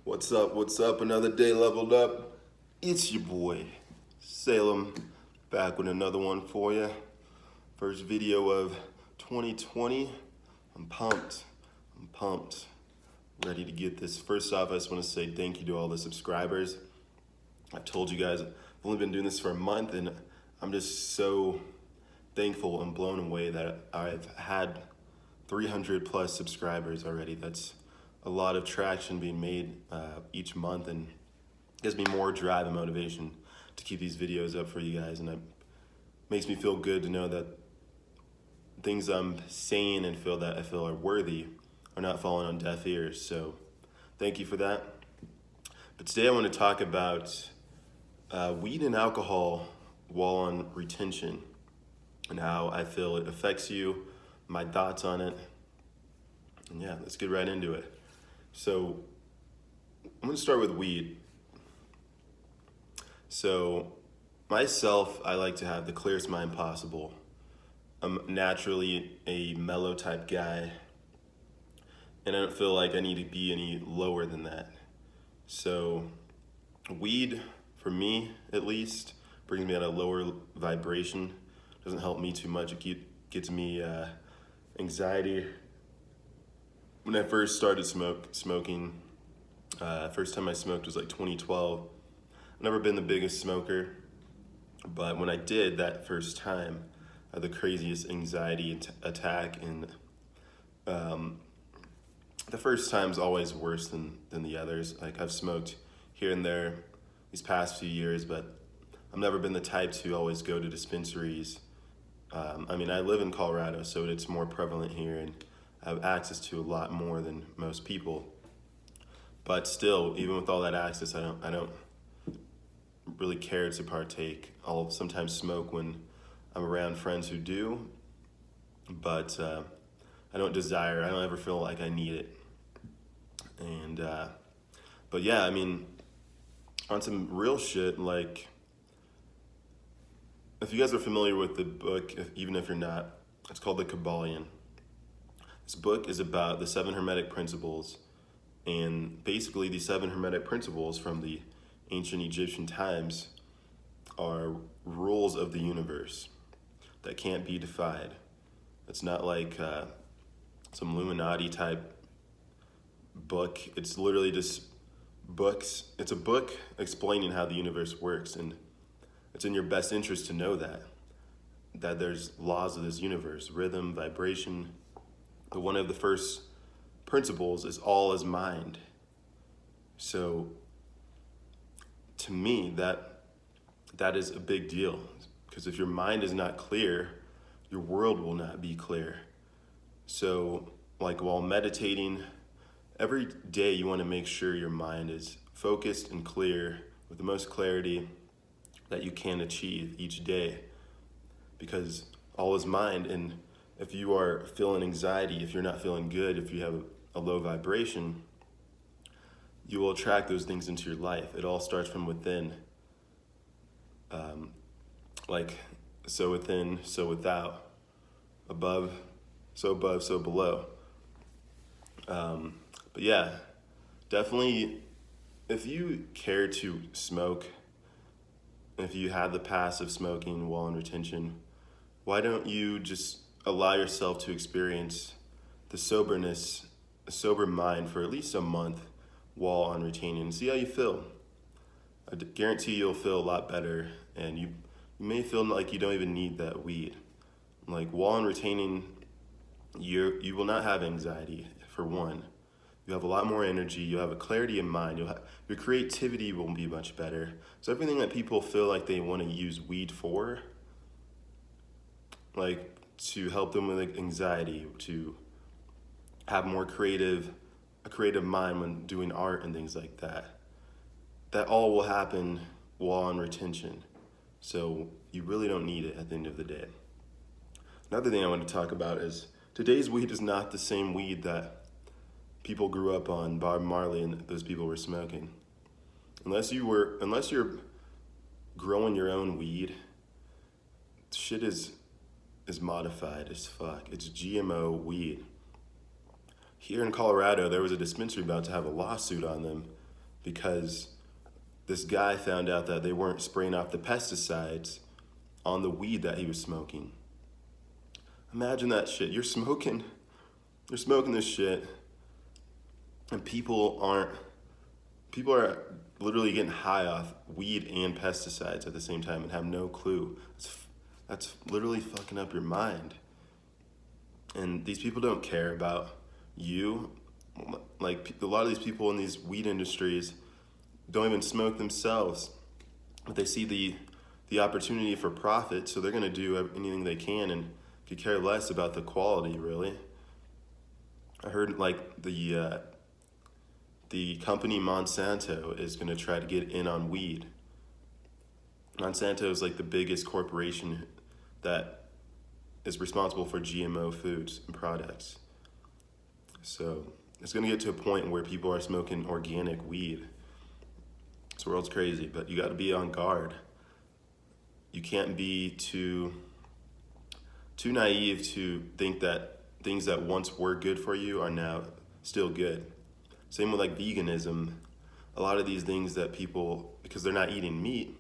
What's up? What's up? Another day leveled up. It's your boy, Salem, back with another one for you. First video of 2020. I'm pumped. I'm pumped. Ready to get this. First off, I just want to say thank you to all the subscribers. I've told you guys, I've only been doing this for a month, and I'm just so thankful and blown away that I've had 300 plus subscribers already. That's a lot of traction being made each month, and gives me more drive and motivation to keep these videos up for you guys. And it makes me feel good to know that things I'm saying and I feel are worthy are not falling on deaf ears. So thank you for that. But today I want to talk about weed and alcohol while on retention and how I feel it affects you, my thoughts on it. And yeah, let's get right into it. So I'm going to start with weed. So myself, I like to have the clearest mind possible. I'm naturally a mellow type guy, and I don't feel like I need to be any lower than that. So weed, for me at least, brings me at a lower vibration. Doesn't help me too much. It gets me anxiety. When I first started smoking, first time I smoked was like 2012. I've never been the biggest smoker, but when I did that first time, I had the craziest anxiety attack, and the first time's always worse than the others. Like, I've smoked here and there these past few years, but I've never been the type to always go to dispensaries. I mean, I live in Colorado, so it's more prevalent here, and I have access to a lot more than most people. But still, even with all that access, I don't really care to partake. I'll sometimes smoke when I'm around friends who do, but I don't ever feel like I need it. And but yeah, I mean, on some real shit, like, if you guys are familiar with the book, even if you're not, it's called The Kabbalion. This book is about the 7 Hermetic Principles, and basically the 7 Hermetic Principles from the ancient Egyptian times are rules of the universe that can't be defied. It's not like some Illuminati type book. It's literally just books. It's a book explaining how the universe works, and it's in your best interest to know that there's laws of this universe, rhythm, vibration. But one of the first principles is all is mind. So to me, that is a big deal, because if your mind is not clear, your world will not be clear. So, like, while meditating, every day you want to make sure your mind is focused and clear with the most clarity that you can achieve each day, because all is mind. And if you are feeling anxiety, if you're not feeling good, if you have a low vibration, you will attract those things into your life. It all starts from within. Like, so within, so without. Above, so below. But yeah, definitely, if you care to smoke, if you have the passive smoking while in retention, why don't you just allow yourself to experience the sober mind for at least a month while on retaining, and see how you feel. I guarantee you'll feel a lot better, and you may feel like you don't even need that weed. Like, while on retaining, you will not have anxiety, for one. You have a lot more energy. You'll have a clarity in mind. Your creativity will be much better. So everything that people feel like they want to use weed for, like to help them with anxiety, to have a creative mind when doing art and things like that, that all will happen while on retention. So you really don't need it at the end of the day. Another thing I want to talk about is today's weed is not the same weed that people grew up on, Bob Marley and those people were smoking. Unless you're growing your own weed, shit is modified as fuck. It's GMO weed. Here in Colorado, there was a dispensary about to have a lawsuit on them because this guy found out that they weren't spraying off the pesticides on the weed that he was smoking. Imagine that shit. You're smoking this shit, and people are literally getting high off weed and pesticides at the same time and have no clue. That's literally fucking up your mind. And these people don't care about you. Like, a lot of these people in these weed industries don't even smoke themselves, but they see the opportunity for profit, so they're gonna do anything they can and could care less about the quality, really. I heard like the company Monsanto is gonna try to get in on weed. Monsanto is like the biggest corporation that is responsible for GMO foods and products. So it's gonna get to a point where people are smoking organic weed. This world's crazy, but you gotta be on guard. You can't be too naive to think that things that once were good for you are now still good. Same with like veganism. A lot of these things that people, because they're not eating meat,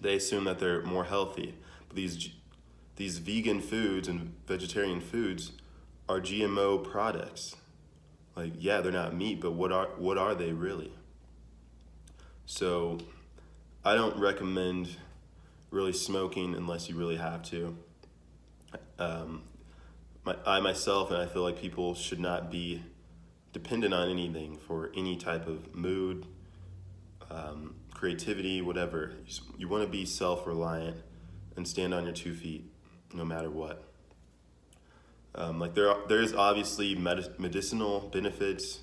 they assume that they're more healthy. But these vegan foods and vegetarian foods are GMO products. Like, yeah, they're not meat, but what are they really? So I don't recommend really smoking unless you really have to. I myself, and I feel like people should not be dependent on anything for any type of mood, creativity, whatever. You want to be self-reliant and stand on your 2 feet no matter what. Like there is obviously medicinal benefits.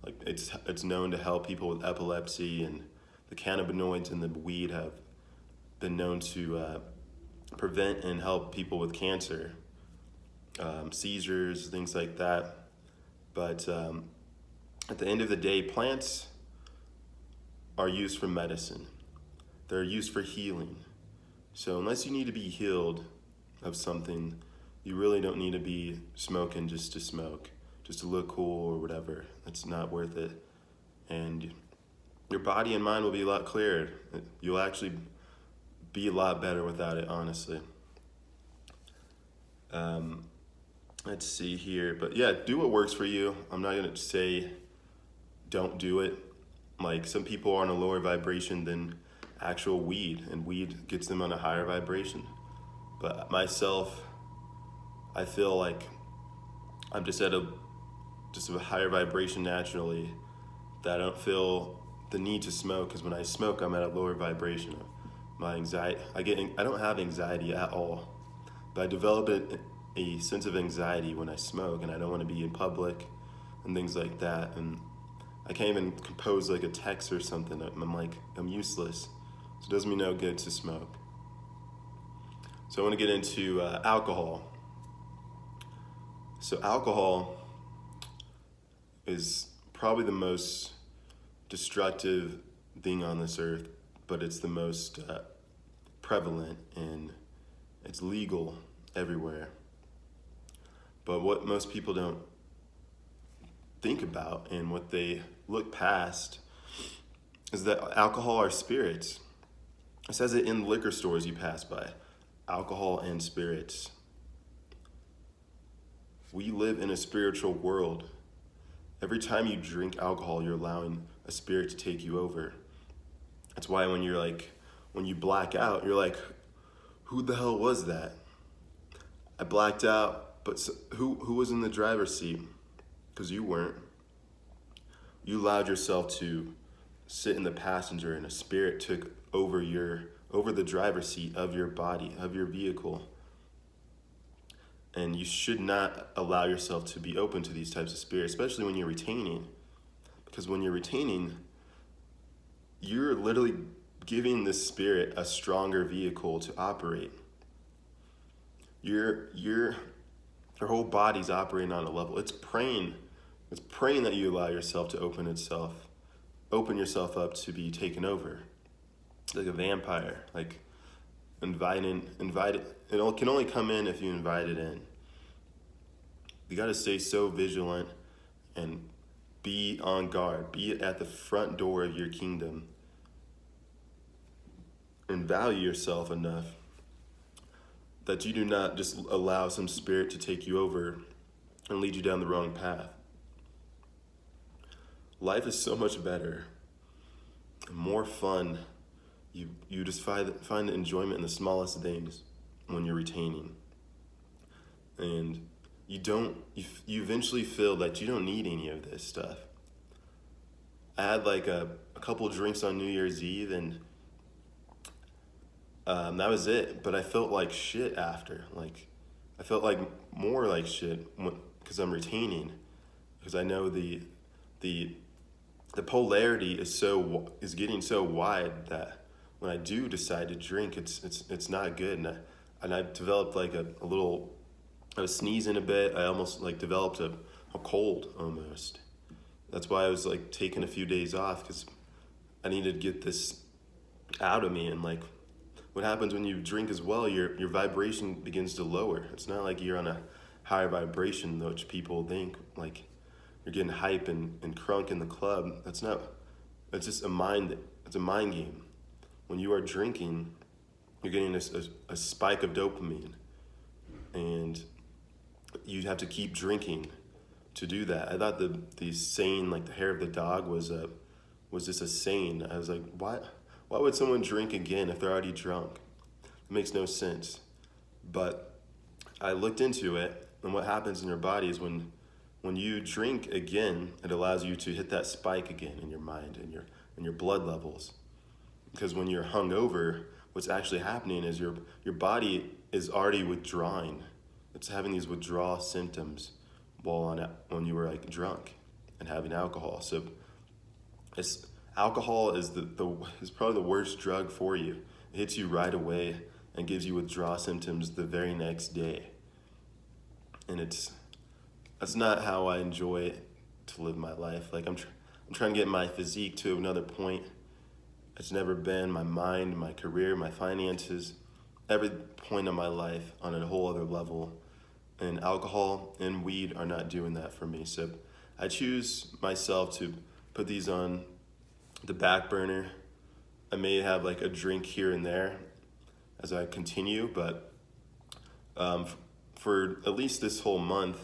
Like it's known to help people with epilepsy, and the cannabinoids in the weed have been known to prevent and help people with cancer, seizures, things like that. But at the end of the day, plants are used for medicine. They're used for healing. So unless you need to be healed of something, you really don't need to be smoking just to smoke, just to look cool or whatever. That's not worth it. And your body and mind will be a lot clearer. You'll actually be a lot better without it, honestly. Let's see here. But yeah, do what works for you. I'm not going to say don't do it. Like, some people are on a lower vibration than actual weed, and weed gets them on a higher vibration. But myself, I feel like I'm just at a higher vibration naturally, that I don't feel the need to smoke, because when I smoke, I'm at a lower vibration. My anxiety, I don't have anxiety at all, but I develop a sense of anxiety when I smoke, and I don't want to be in public and things like that. And I can't even compose like a text or something. I'm useless. So it does me no good to smoke. So I want to get into alcohol. So alcohol is probably the most destructive thing on this earth, but it's the most prevalent, and it's legal everywhere. But what most people don't think about, and what they look past, is that alcohol are spirits. It says it in the liquor stores you pass by. Alcohol and spirits. We live in a spiritual world. Every time you drink alcohol, you're allowing a spirit to take you over. That's why when you black out, you're like, who the hell was that? I blacked out, but who was in the driver's seat? Because you weren't. You allowed yourself to sit in the passenger, and a spirit took over the driver's seat of your body, of your vehicle. And you should not allow yourself to be open to these types of spirits, especially when you're retaining. Because when you're retaining, you're literally giving this spirit a stronger vehicle to operate. Your whole body's operating on a level. It's praying that you allow yourself to open yourself up to be taken over. It's like a vampire, like invite it. It can only come in if you invite it in. You got to stay so vigilant and be on guard, be at the front door of your kingdom, and value yourself enough that you do not just allow some spirit to take you over and lead you down the wrong path. Life is so much better, more fun. You just find enjoyment in the smallest things when you're retaining. And you eventually feel that you don't need any of this stuff. I had like a couple drinks on New Year's Eve, and that was it. But I felt like shit after. Like, I felt like more like shit because I'm retaining. Because I know the polarity is getting so wide that when I do decide to drink, it's not good. And I developed like a little. I was sneezing a bit. I almost like developed a cold almost. That's why I was like taking a few days off, because I needed to get this out of me. And like, what happens when you drink as well, your vibration begins to lower. It's not like you're on a higher vibration, which people think like you're getting hype and crunk in the club. That's not. It's just it's a mind game. When you are drinking, you're getting a spike of dopamine, and you have to keep drinking to do that. I thought the saying, like the hair of the dog, was just a saying. I was like, why would someone drink again if they're already drunk? It makes no sense. But I looked into it, and what happens in your body is when you drink again, it allows you to hit that spike again in your mind and your blood levels. Because when you're hungover, what's actually happening is your body is already withdrawing. It's having these withdrawal symptoms when you were like drunk and having alcohol. So alcohol is is probably the worst drug for you. It hits you right away and gives you withdrawal symptoms the very next day. And that's not how I enjoy to live my life. Like I'm trying to get my physique to another point. It's never been. My mind, my career, my finances, every point of my life on a whole other level. And alcohol and weed are not doing that for me. So I choose myself to put these on the back burner. I may have like a drink here and there as I continue, but for at least this whole month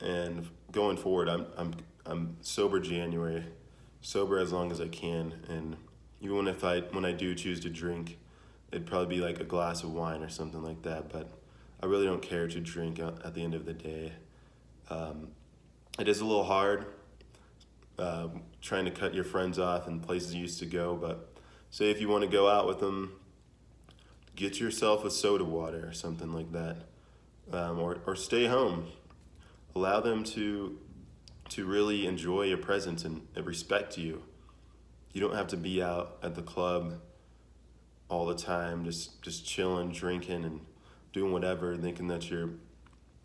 and going forward, I'm sober January, sober as long as I can. And even when I do choose to drink, it'd probably be like a glass of wine or something like that. But I really don't care to drink at the end of the day. It is a little hard trying to cut your friends off and places you used to go, but say if you want to go out with them, get yourself a soda water or something like that, or stay home. Allow them to really enjoy your presence and respect you. You don't have to be out at the club all the time, just chilling, drinking, and doing whatever, thinking that you're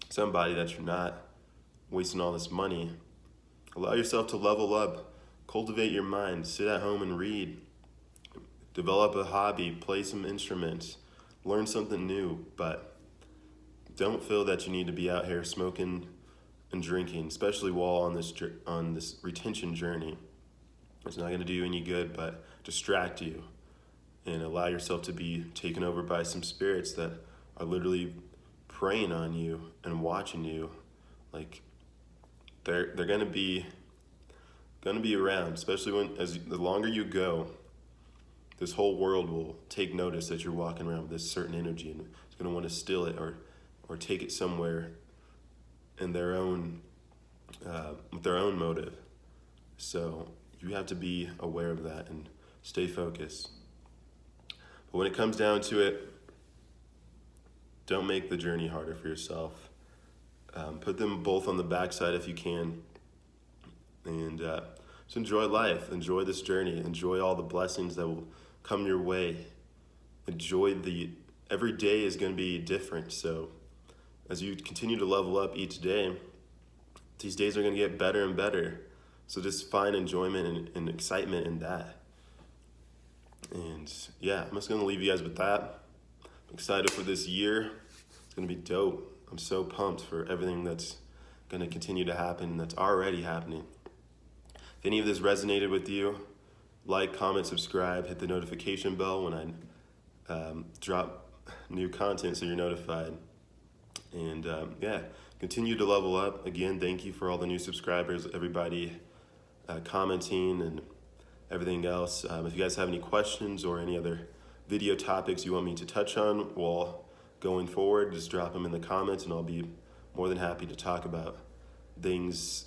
somebody that you're not, wasting all this money. Allow yourself to level up, cultivate your mind, sit at home and read, develop a hobby, play some instruments, learn something new, but don't feel that you need to be out here smoking and drinking, especially while on this retention journey. It's not going to do you any good, but distract you and allow yourself to be taken over by some spirits that are literally preying on you and watching you. Like they're going to be around, especially the longer you go, this whole world will take notice that you're walking around with this certain energy, and it's going to want to steal it or take it somewhere in their own with their own motive. So you have to be aware of that and stay focused. But when it comes down to it, don't make the journey harder for yourself. Put them both on the backside if you can, and just enjoy life. Enjoy this journey. Enjoy all the blessings that will come your way. Every day is going to be different. So as you continue to level up each day, these days are going to get better and better. So just find enjoyment and excitement in that. And yeah, I'm just going to leave you guys with that. I'm excited for this year. It's going to be dope. I'm so pumped for everything that's going to continue to happen, that's already happening. If any of this resonated with you, like, comment, subscribe, hit the notification bell when I drop new content so you're notified. And yeah, continue to level up. Again, thank you for all the new subscribers, everybody commenting and everything else. If you guys have any questions or any other video topics you want me to touch on while going forward, just drop them in the comments and I'll be more than happy to talk about things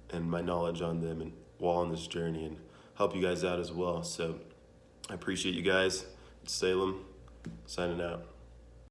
and my knowledge on them and while on this journey and help you guys out as well. So I appreciate you guys. It's Salem, signing out.